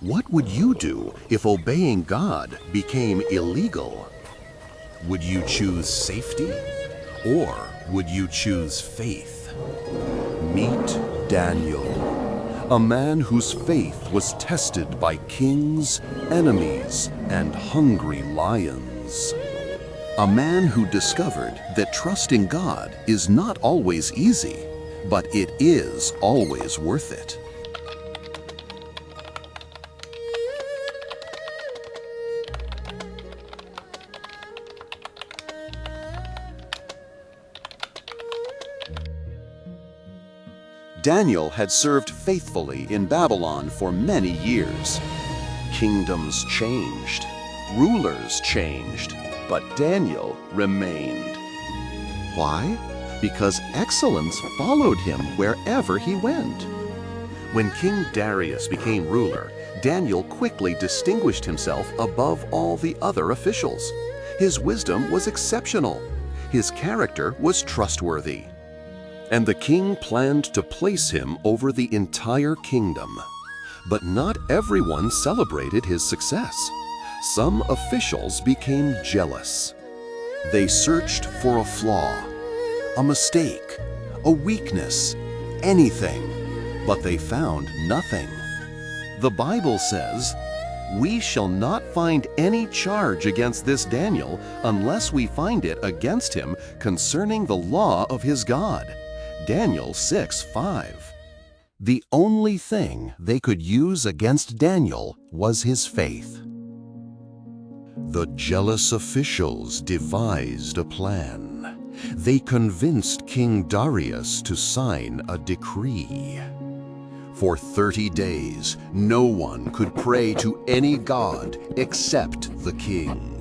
What would you do if obeying God became illegal? Would you choose safety, or would you choose faith? Meet Daniel, a man whose faith was tested by kings, enemies, and hungry lions. A man who discovered that trusting God is not always easy, but it is always worth it. Daniel had served faithfully in Babylon for many years. Kingdoms changed, rulers changed, but Daniel remained. Why? Because excellence followed him wherever he went. When King Darius became ruler, Daniel quickly distinguished himself above all the other officials. His wisdom was exceptional. His character was trustworthy. And the king planned to place him over the entire kingdom. But not everyone celebrated his success. Some officials became jealous. They searched for a flaw, a mistake, a weakness, anything, but they found nothing. The Bible says, "We shall not find any charge against this Daniel unless we find it against him concerning the law of his God." Daniel 6:5. The only thing they could use against Daniel was his faith. The jealous officials devised a plan. They convinced King Darius to sign a decree. For 30 days, no one could pray to any god except the king.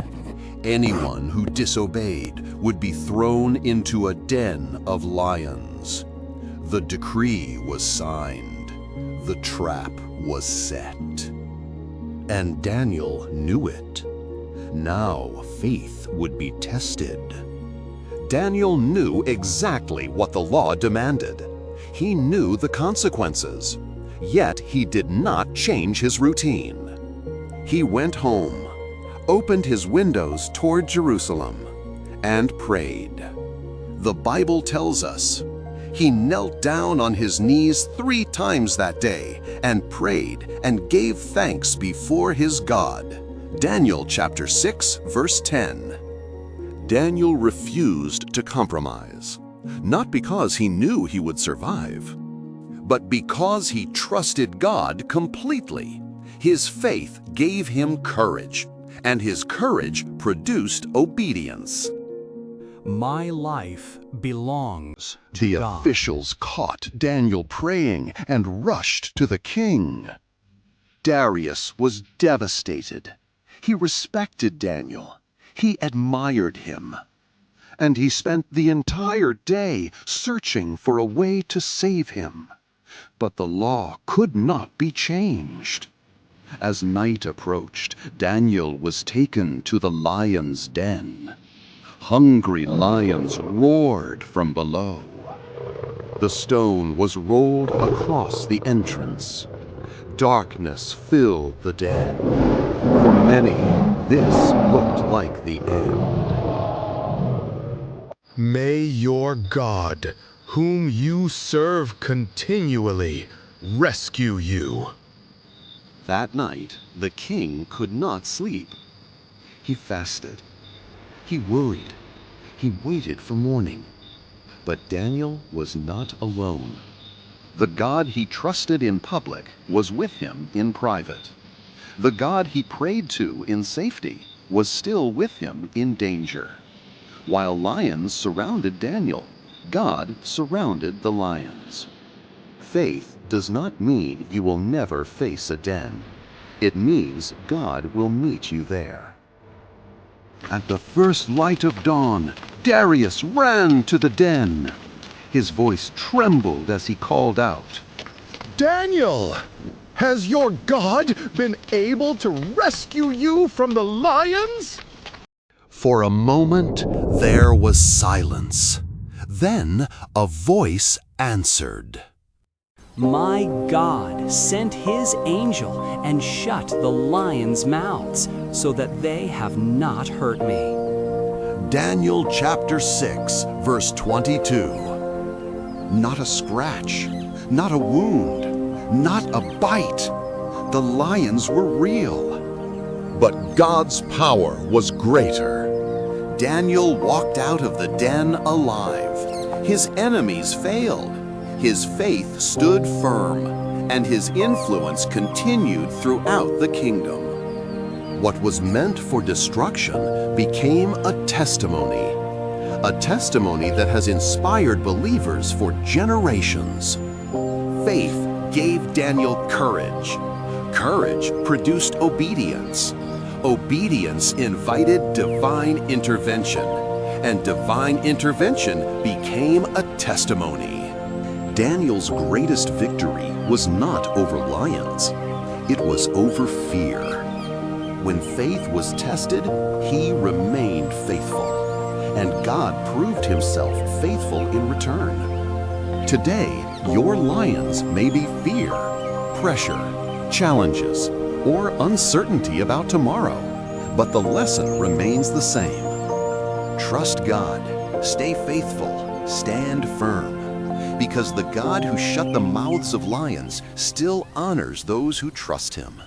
Anyone who disobeyed would be thrown into a den of lions. The decree was signed. The trap was set. And Daniel knew it. Now faith would be tested. Daniel knew exactly what the law demanded. He knew the consequences. Yet he did not change his routine. He went home, opened his windows toward Jerusalem, and prayed. The Bible tells us he knelt down on his knees 3 times that day and prayed and gave thanks before his God. Daniel chapter 6, verse 10. Daniel refused to compromise, not because he knew he would survive, but because he trusted God completely. His faith gave him courage, and his courage produced obedience. My life belongs to The God. officials caught Daniel praying and rushed to the king. Darius was devastated. He respected Daniel. He admired him. And he spent the entire day searching for a way to save him. But the law could not be changed. As night approached, Daniel was taken to the lion's den. Hungry lions roared from below. The stone was rolled across the entrance. Darkness filled the den. For many, this looked like the end. May your God, whom you serve continually, rescue you. That night, the king could not sleep. He fasted. He worried. He waited for morning. But Daniel was not alone. The God he trusted in public was with him in private. The God he prayed to in safety was still with him in danger. While lions surrounded Daniel, God surrounded the lions. Faith does not mean you will never face a den. It means God will meet you there. At the first light of dawn, Darius ran to the den. His voice trembled as he called out, Daniel, has your God been able to rescue you from the lions? For a moment, there was silence. Then a voice answered. My God sent his angel and shut the lions' mouths so that they have not hurt me. Daniel chapter 6, verse 22. Not a scratch, not a wound, not a bite. The lions were real. But God's power was greater. Daniel walked out of the den alive. His enemies failed. His faith stood firm, and his influence continued throughout the kingdom. What was meant for destruction became a testimony that has inspired believers for generations. Faith gave Daniel courage. Courage produced obedience. Obedience invited divine intervention, and divine intervention became a testimony. Daniel's greatest victory was not over lions. It was over fear. When faith was tested, he remained faithful, and God proved himself faithful in return. Today, your lions may be fear, pressure, challenges, or uncertainty about tomorrow, but the lesson remains the same. Trust God, stay faithful, stand firm, because the God who shut the mouths of lions still honors those who trust him.